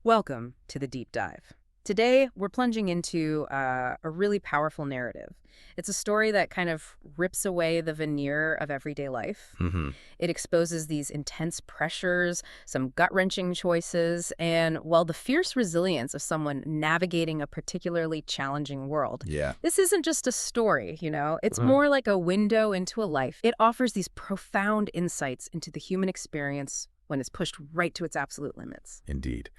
Welcome to the deep dive. Today, we're plunging into a really powerful narrative. It's a story that kind of rips away the veneer of everyday life. Hmm. It exposes these intense pressures, some gut-wrenching choices, and, well, the fierce resilience of someone navigating a particularly challenging world. Yeah. This isn't just a story, It's more like a window into a life. It offers these profound insights into the human experience when it's pushed right to its absolute limits. Indeed.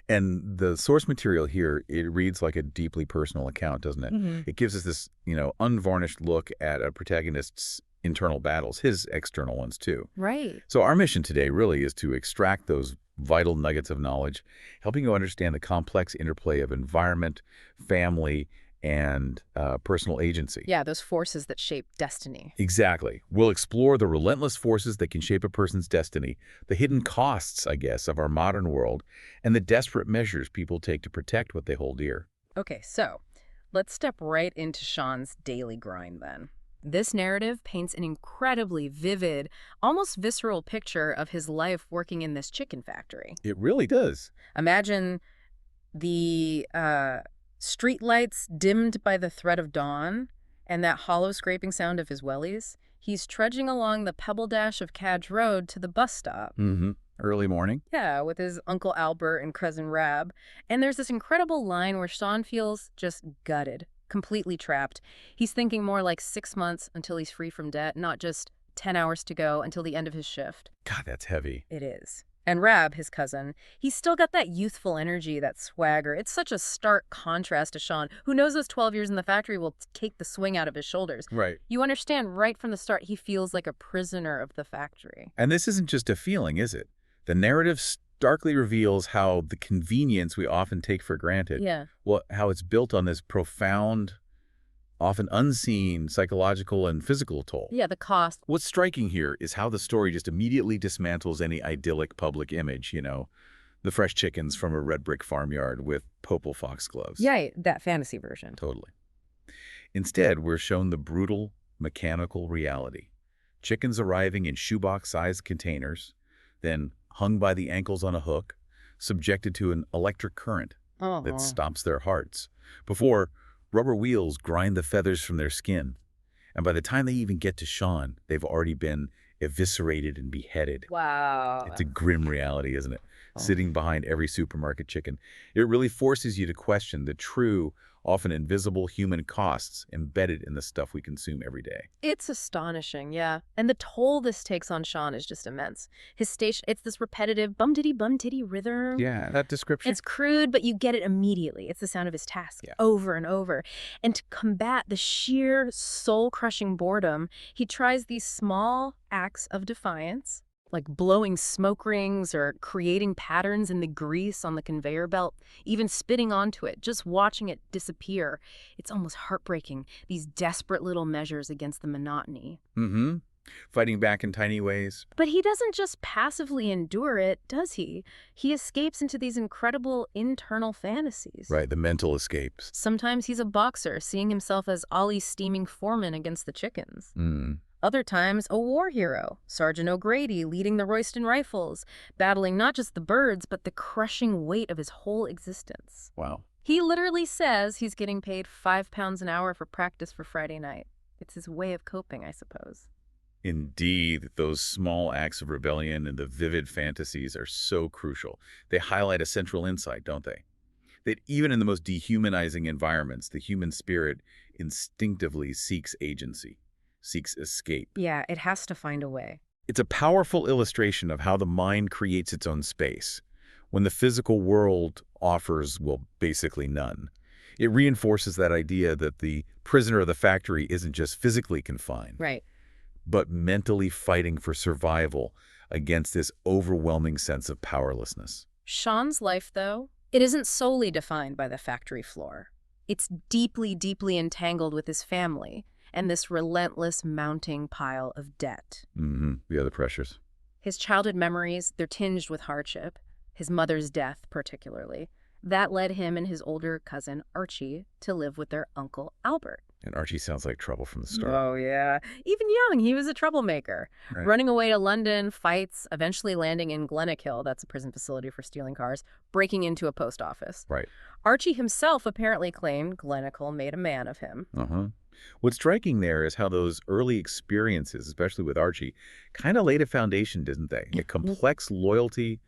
And the source material here, it reads like a deeply personal account, doesn't it? Hmm. It gives us this, unvarnished look at a protagonist's internal battles, his external ones too. Right. So our mission today really is to extract those vital nuggets of knowledge, helping you understand the complex interplay of environment, family, and personal agency. Yeah, those forces that shape destiny. Exactly. We'll explore the relentless forces that can shape a person's destiny, the hidden costs, I guess, of our modern world, and the desperate measures people take to protect what they hold dear. Okay, so let's step right into Sean's daily grind then. This narrative paints an incredibly vivid, almost visceral picture of his life working in this chicken factory. It really does. Imagine the street lights dimmed by the threat of dawn and that hollow scraping sound of his wellies. He's trudging along the pebble dash of Cadge Road to the bus stop. Mm-hmm. Early morning. Yeah, with his Uncle Albert and cousin Rab. And there's this incredible line where Sean feels just gutted, completely trapped. He's thinking more like 6 months until he's free from debt, not just 10 hours to go until the end of his shift. God, that's heavy. It is. And Rab, his cousin, he's still got that youthful energy, that swagger. It's such a stark contrast to Sean, who knows those 12 years in the factory will take the swing out of his shoulders. Right. You understand right from the start he feels like a prisoner of the factory. And this isn't just a feeling, is it? The narrative starkly reveals how the convenience we often take for granted, Yeah. how it's built on this profound, often unseen psychological and physical toll. Yeah, the cost. What's striking here is how the story just immediately dismantles any idyllic public image, the fresh chickens from a red brick farmyard with Popal foxgloves. Yeah, that fantasy version. Totally. Instead, we're shown the brutal, mechanical reality. Chickens arriving in shoebox-sized containers, then hung by the ankles on a hook, subjected to an electric current that stops their hearts, before rubber wheels grind the feathers from their skin. And by the time they even get to Sean, they've already been eviscerated and beheaded. Wow. It's a grim reality, isn't it? Oh. Sitting behind every supermarket chicken. It really forces you to question the true, often invisible human costs embedded in the stuff we consume every day. It's astonishing, yeah. And the toll this takes on Sean is just immense. His station, it's this repetitive bum-titty rhythm. Yeah, that description. It's crude, but you get it immediately. It's the sound of his task over and over. And to combat the sheer soul-crushing boredom, he tries these small acts of defiance, like blowing smoke rings or creating patterns in the grease on the conveyor belt, even spitting onto it, just watching it disappear. It's almost heartbreaking, these desperate little measures against the monotony. Mm-hmm. Fighting back in tiny ways. But he doesn't just passively endure it, does he? He escapes into these incredible internal fantasies. Right, the mental escapes. Sometimes he's a boxer, seeing himself as Ollie's steaming foreman against the chickens. Other times, a war hero, Sergeant O'Grady leading the Royston Rifles, battling not just the birds, but the crushing weight of his whole existence. Wow. He literally says he's getting paid £5 an hour for practice for Friday night. It's his way of coping, I suppose. Indeed, those small acts of rebellion and the vivid fantasies are so crucial. They highlight a central insight, don't they? That even in the most dehumanizing environments, the human spirit instinctively seeks agency, seeks escape. Yeah, it has to find a way. It's a powerful illustration of how the mind creates its own space, when the physical world offers, well, basically none. It reinforces that idea that the prisoner of the factory isn't just physically confined, Right. but mentally fighting for survival against this overwhelming sense of powerlessness. Sean's life, though, it isn't solely defined by the factory floor. It's deeply, deeply entangled with his family and this relentless mounting pile of debt. The other pressures. His childhood memories, they're tinged with hardship, his mother's death particularly. That led him and his older cousin, Archie, to live with their Uncle Albert. And Archie sounds like trouble from the start. Oh, yeah. Even young, he was a troublemaker. Right. Running away to London, fights, eventually landing in Glenakill, that's a prison facility for stealing cars, breaking into a post office. Right. Archie himself apparently claimed Glenakill made a man of him. What's striking there is how those early experiences, especially with Archie, kind of laid a foundation, didn't they? A complex loyalty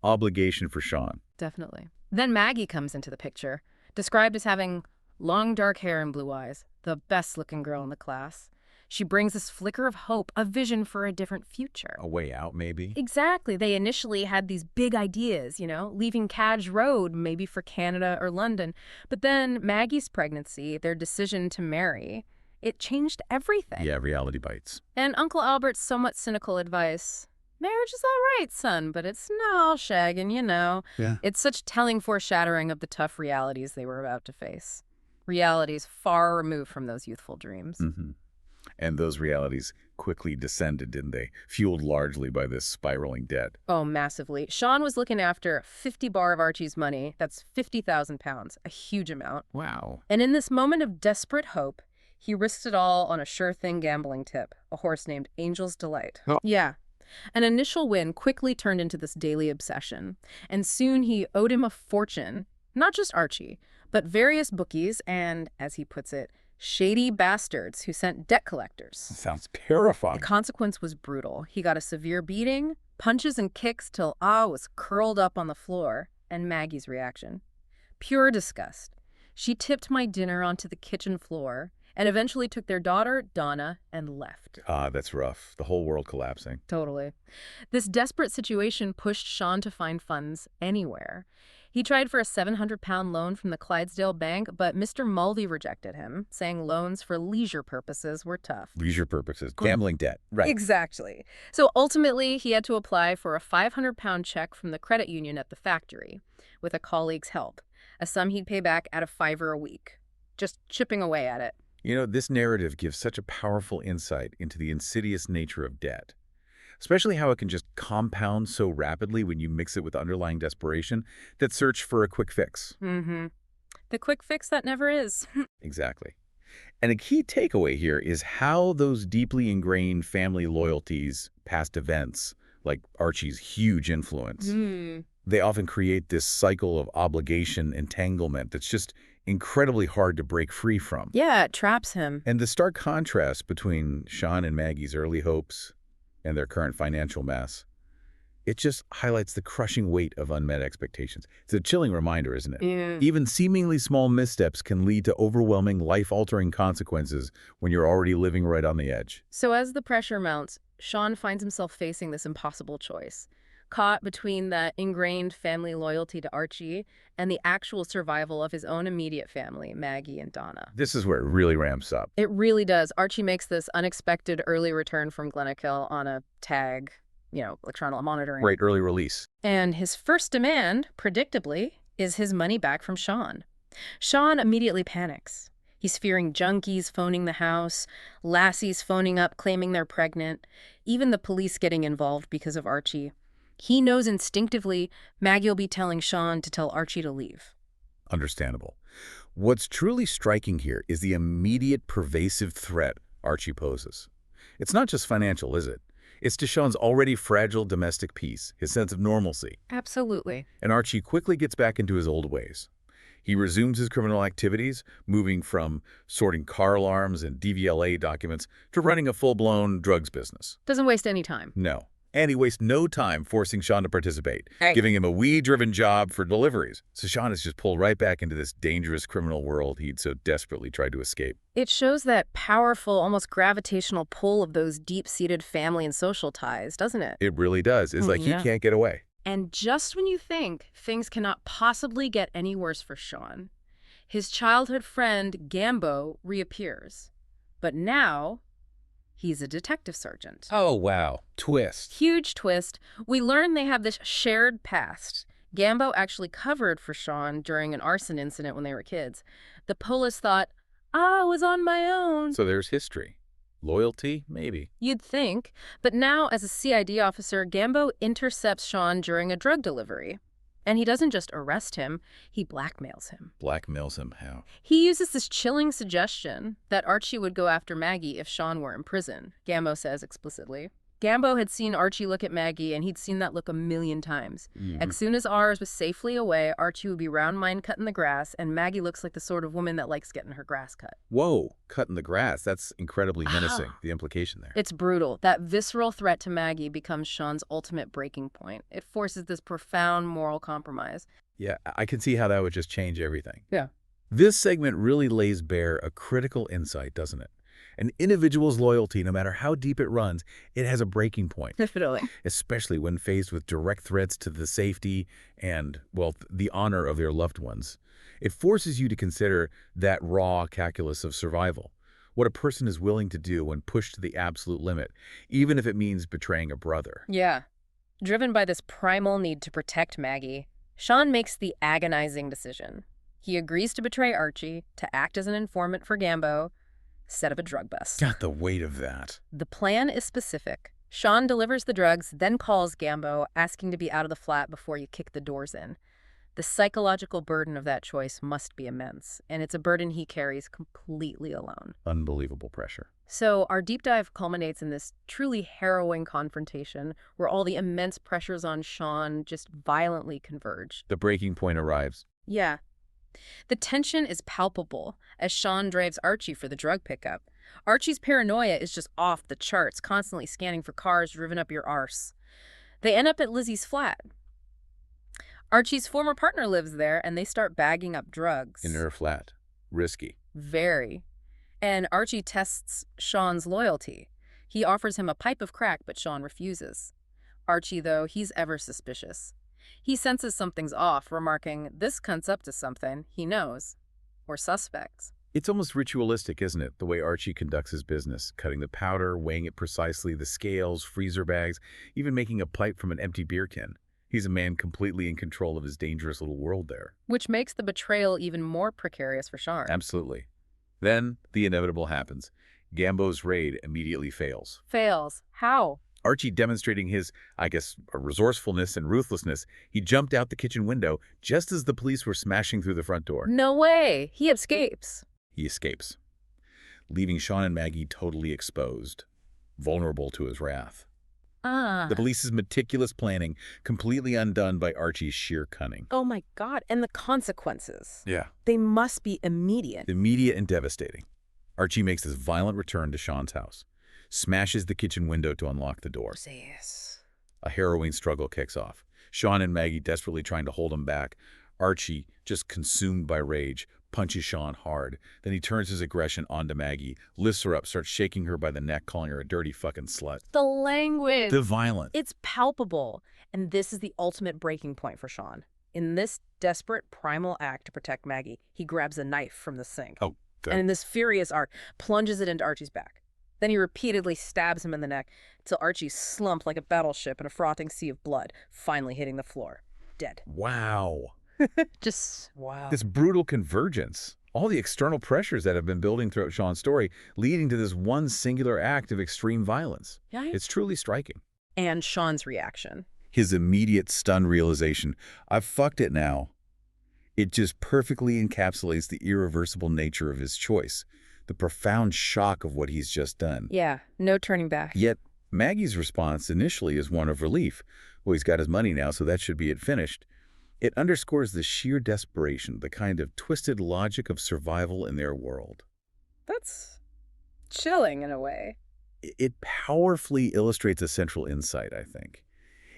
obligation for Sean. Definitely. Then Maggie comes into the picture, described as having long dark hair and blue eyes, the best-looking girl in the class. She brings this flicker of hope, a vision for a different future. A way out, maybe? Exactly. They initially had these big ideas, leaving Cadge Road, maybe for Canada or London. But then Maggie's pregnancy, their decision to marry, it changed everything. Yeah, reality bites. And Uncle Albert's somewhat cynical advice, marriage is all right, son, but it's not all shagging, Yeah. It's such telling foreshadowing of the tough realities they were about to face. Realities far removed from those youthful dreams. And those realities quickly descended, didn't they? Fueled largely by this spiraling debt. Oh, massively. Sean was looking after 50 bar of Archie's money. That's 50,000 pounds, a huge amount. Wow. And in this moment of desperate hope, he risked it all on a sure-thing gambling tip, a horse named Angel's Delight. Oh. Yeah. An initial win quickly turned into this daily obsession, and soon he owed him a fortune, not just Archie, but various bookies and, as he puts it, shady bastards who sent debt collectors. Sounds terrifying. The consequence was brutal. He got a severe beating, punches and kicks till Ah was curled up on the floor, and Maggie's reaction. Pure disgust. She tipped my dinner onto the kitchen floor and eventually took their daughter, Donna, and left. Ah, that's rough. The whole world collapsing. Totally. This desperate situation pushed Sean to find funds anywhere. He tried for a 700-pound loan from the Clydesdale Bank, but Mr. Mulvey rejected him, saying loans for leisure purposes were tough. Leisure purposes. Gambling debt. Right. Exactly. So ultimately, he had to apply for a 500-pound check from the credit union at the factory, with a colleague's help, a sum he'd pay back at a $5 a week, just chipping away at it. This narrative gives such a powerful insight into the insidious nature of debt, especially how it can just compound so rapidly when you mix it with underlying desperation that search for a quick fix. The quick fix that never is. Exactly. And a key takeaway here is how those deeply ingrained family loyalties, past events, like Archie's huge influence, they often create this cycle of obligation entanglement that's just incredibly hard to break free from. Yeah, it traps him. And the stark contrast between Sean and Maggie's early hopes and their current financial mess, it just highlights the crushing weight of unmet expectations. It's a chilling reminder, isn't it? Yeah. Even seemingly small missteps can lead to overwhelming, life-altering consequences when you're already living right on the edge. So as the pressure mounts, Sean finds himself facing this impossible choice, caught between the ingrained family loyalty to Archie and the actual survival of his own immediate family, Maggie and Donna. This is where it really ramps up. It really does. Archie makes this unexpected early return from Glenakill on a tag, electronic monitoring. Right, early release. And his first demand, predictably, is his money back from Sean. Sean immediately panics. He's fearing junkies phoning the house, lassies phoning up claiming they're pregnant, even the police getting involved because of Archie. He knows instinctively Maggie will be telling Sean to tell Archie to leave. Understandable. What's truly striking here is the immediate pervasive threat Archie poses. It's not just financial, is it? It's to Sean's already fragile domestic peace, his sense of normalcy. Absolutely. And Archie quickly gets back into his old ways. He resumes his criminal activities, moving from sorting car alarms and DVLA documents to running a full-blown drugs business. Doesn't waste any time. No. And he wastes no time forcing Sean to participate, Right. giving him a weed-driven job for deliveries. So Sean is just pulled right back into this dangerous criminal world he'd so desperately tried to escape. It shows that powerful, almost gravitational pull of those deep-seated family and social ties, doesn't it? It really does. It's like Yeah. he can't get away. And just when you think things cannot possibly get any worse for Sean, his childhood friend, Gambo, reappears. But now, he's a detective sergeant. Oh, wow. Twist. Huge twist. We learn they have this shared past. Gambo actually covered for Sean during an arson incident when they were kids. The police thought, I was on my own. So there's history. Loyalty? Maybe. You'd think. But now, as a CID officer, Gambo intercepts Sean during a drug delivery. And he doesn't just arrest him, he blackmails him. Blackmails him, how? He uses this chilling suggestion that Archie would go after Maggie if Sean were in prison, Gambo says explicitly. Gambo had seen Archie look at Maggie, and he'd seen that look a million times. As soon as ours was safely away, Archie would be round mine cutting the grass, and Maggie looks like the sort of woman that likes getting her grass cut. Whoa, cutting the grass. That's incredibly menacing, the implication there. It's brutal. That visceral threat to Maggie becomes Sean's ultimate breaking point. It forces this profound moral compromise. Yeah, I can see how that would just change everything. Yeah. This segment really lays bare a critical insight, doesn't it? An individual's loyalty, no matter how deep it runs, it has a breaking point. Definitely. Especially when faced with direct threats to the safety and, well, the honor of their loved ones. It forces you to consider that raw calculus of survival, what a person is willing to do when pushed to the absolute limit, even if it means betraying a brother. Yeah. Driven by this primal need to protect Maggie, Sean makes the agonizing decision. He agrees to betray Archie, to act as an informant for Gambo, set up a drug bust. Got the weight of that. The plan is specific. Sean delivers the drugs, then calls Gambo, asking to be out of the flat before you kick the doors in. The psychological burden of that choice must be immense, and it's a burden he carries completely alone. Unbelievable pressure. So our deep dive culminates in this truly harrowing confrontation where all the immense pressures on Sean just violently converge. The breaking point arrives. Yeah. The tension is palpable as Sean drives Archie for the drug pickup. Archie's paranoia is just off the charts, constantly scanning for cars driven up your arse. They end up at Lizzie's flat. Archie's former partner lives there, and they start bagging up drugs. In her flat. Risky. Very. And Archie tests Sean's loyalty. He offers him a pipe of crack, but Sean refuses. Archie, though, he's ever suspicious. He senses something's off, remarking, "This cunt's up to something. He knows." Or suspects. It's almost ritualistic, isn't it, the way Archie conducts his business, cutting the powder, weighing it precisely, the scales, freezer bags, even making a pipe from an empty beer can. He's a man completely in control of his dangerous little world there. Which makes the betrayal even more precarious for Sean. Absolutely. Then the inevitable happens. Gambo's raid immediately fails. Fails. How? Archie, demonstrating his, resourcefulness and ruthlessness, he jumped out the kitchen window just as the police were smashing through the front door. No way. He escapes. He escapes, leaving Sean and Maggie totally exposed, vulnerable to his wrath. The police's meticulous planning completely undone by Archie's sheer cunning. Oh my God. And the consequences. Yeah. They must be immediate. Immediate and devastating. Archie makes this violent return to Sean's house, smashes the kitchen window to unlock the door. A harrowing struggle kicks off. Sean and Maggie desperately trying to hold him back. Archie, just consumed by rage, punches Sean hard. Then he turns his aggression onto Maggie, lifts her up, starts shaking her by the neck, calling her a dirty fucking slut. The language. The violence. It's palpable. And this is the ultimate breaking point for Sean. In this desperate primal act to protect Maggie, he grabs a knife from the sink. Oh, and in this furious arc, plunges it into Archie's back. Then he repeatedly stabs him in the neck till Archie's slumped like a battleship in a frothing sea of blood, finally hitting the floor. Dead. Wow. Just wow. This brutal convergence. All the external pressures that have been building throughout Sean's story, leading to this one singular act of extreme violence. Yeah. It's truly striking. And Sean's reaction. His immediate stunned realization, I've fucked it now. It just perfectly encapsulates the irreversible nature of his choice, the profound shock of what he's just done. Yeah, no turning back. Yet, Maggie's response initially is one of relief. Well, he's got his money now, so that should be it finished. It underscores the sheer desperation, the kind of twisted logic of survival in their world. That's chilling in a way. It powerfully illustrates a central insight, I think.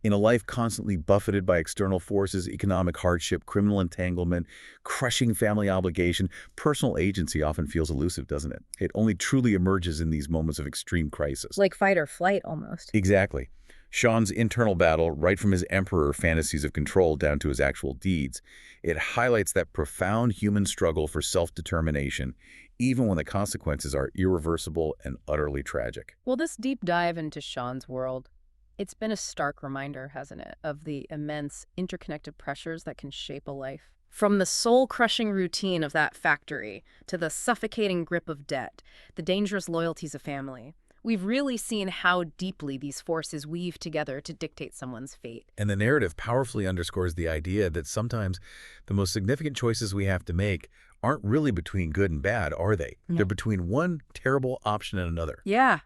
In a life constantly buffeted by external forces, economic hardship, criminal entanglement, crushing family obligation, personal agency often feels elusive, doesn't it? It only truly emerges in these moments of extreme crisis. Like fight or flight, almost. Exactly. Sean's internal battle, right from his emperor fantasies of control down to his actual deeds, it highlights that profound human struggle for self-determination, even when the consequences are irreversible and utterly tragic. Well, this deep dive into Sean's world, it's been a stark reminder, hasn't it, of the immense interconnected pressures that can shape a life. From the soul-crushing routine of that factory to the suffocating grip of debt, the dangerous loyalties of family. We've really seen how deeply these forces weave together to dictate someone's fate. And the narrative powerfully underscores the idea that sometimes the most significant choices we have to make aren't really between good and bad, are they? No. They're between one terrible option and another. Yeah,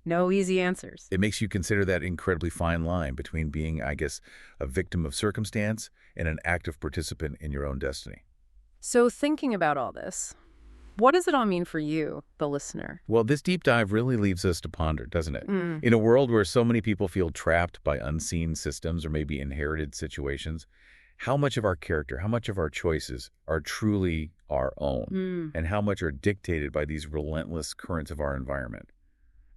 no easy answers. It makes you consider that incredibly fine line between being, I guess, a victim of circumstance and an active participant in your own destiny. So thinking about all this, what does it all mean for you, the listener? Well, this deep dive really leaves us to ponder, doesn't it? Mm. In a world where so many people feel trapped by unseen systems or maybe inherited situations, how much of our character, how much of our choices are truly our own, and how much are dictated by these relentless currents of our environment?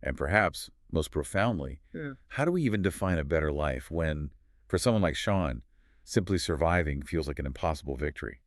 And perhaps, most profoundly, how do we even define a better life when, for someone like Sean, simply surviving feels like an impossible victory?